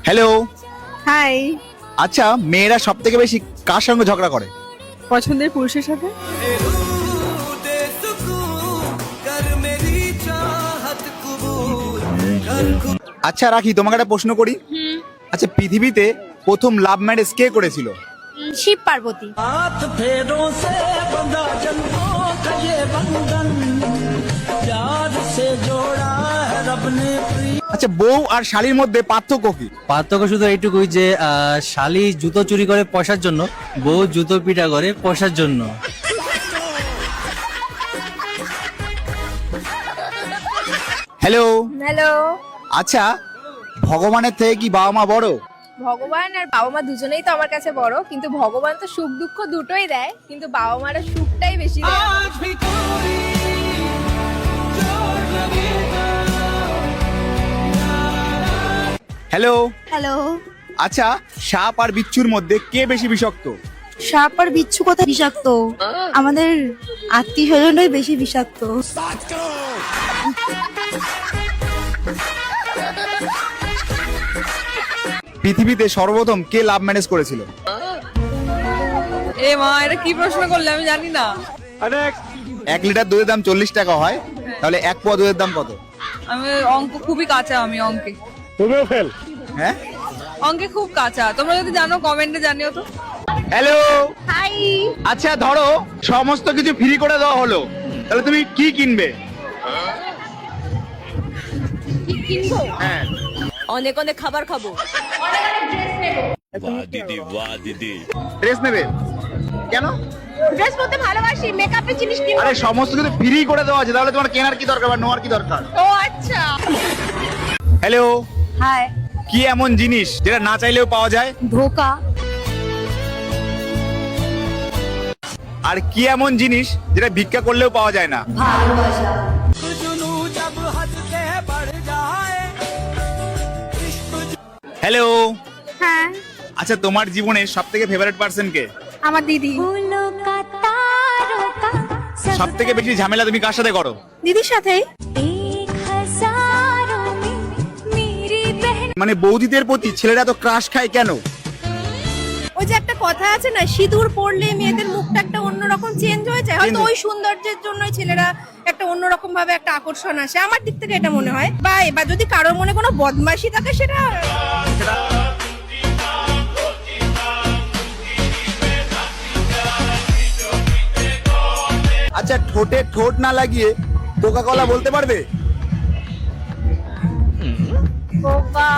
Hello. High. আচ্ছা, মেয়েরা সব থেকে বেশি কার সঙ্গে ঝগড়া করে? পছন্দের পুরুষের সাথে। আচ্ছা রাখি, তোমাকে একটা প্রশ্ন করি। আচ্ছা, পৃথিবীতে প্রথম লাভ ম্যারেজ কে করেছিল? শিব পার্বতী। আচ্ছা, বউ আর শালীর মধ্যে পার্থক্য কি? পার্থক্য শুধু এইটুকুই যে শালি জুতো চুরি করে পয়সার জন্য, বউ জুতো পিটা করে পয়সার জন্য। হ্যালো। হ্যালো। আচ্ছা, ভগবানের থেকে কি বাবা মা বড়? ভগবান আর বাবা মা দুজনেই তো আমার কাছে বড়, কিন্তু ভগবান তো সুখ দুঃখ দুটোই দেয়, কিন্তু বাবা মারা সুখটাই বেশি দেয়। হ্যালো। হ্যালো। আচ্ছা, সাপ আর বিচ্ছুর মধ্যে কে বেশি বিষাক্ত? সাপ আর বিচ্ছু কোথায় বিষাক্ত? আমাদের আত্মীয় স্বজনরাই বেশি বিষাক্ত। পৃথিবীতে সর্বপ্রথম কে লাভ ম্যারেজ করেছিল? এ মা, এটা কি প্রশ্ন করলে আমি জানি না। 1 লিটার দুধের দাম 40 টাকা হয়, তাহলে 1 পোয়া দুধের দাম কত? আমি অঙ্ক খুবই কাঁচা, আমি অঙ্কে। হ্যাঁ। অঙ্কে খুব কাঁচা, তোমরা যদি জানো কমেন্টে জানিও তো। হ্যালো। হাই। আচ্ছা ধরো সমস্ত কিছু ফ্রি করে দেওয়া হলো, তাহলে তুমি কি কিনবে? কি কিনবো? হ্যাঁ। অনেক অনেক খাবার খাবো। ড্রেস নেবে? কেন? ড্রেস পরতে ভালোবাসি, মেকআপের জিনিস কিনবো। আরে সমস্ত কিছু ফ্রি করে দেওয়া আছে, তাহলে তোমার কেনার কি দরকার বা নেওয়ার কি দরকার? ও আচ্ছা। হ্যালো। হাই। কি এমন জিনিস যেটা না চাইলেও পাওয়া যায়? ধোকা। আর কি এমন জিনিস যেটা ভিক্ষা করলেও পাওয়া যায় না? ভালোবাসা। হ্যালো। হ্যাঁ, আচ্ছা, তোমার জীবনে সব থেকে ফেভারিট পার্সন কে? আমার দিদি। সব থেকে বেশি ঝামেলা তুমি কার সাথে করো? দিদির সাথেই। মানে বৌদিদের প্রতি ছেলেরা তো ক্রাশ খায় কেন? ওই যে একটা কথা আছে না, সিঁদুর পরলে মেয়েদের মুখটা একটা অন্যরকম চেঞ্জ হয়ে যায়, হয়তো ওই সৌন্দর্যের জন্যই ছেলেরা একটা অন্যরকম ভাবে একটা আকর্ষণ আসে, আমার দিক থেকে এটা মনে হয়। বা এবার যদি কারোর মনে কোনো বদমাশি থাকে সেটা। আচ্ছা, ঠোঁটে ঠোঁট না লাগিয়ে কোকা কোলা বলতে পারবে? বাবা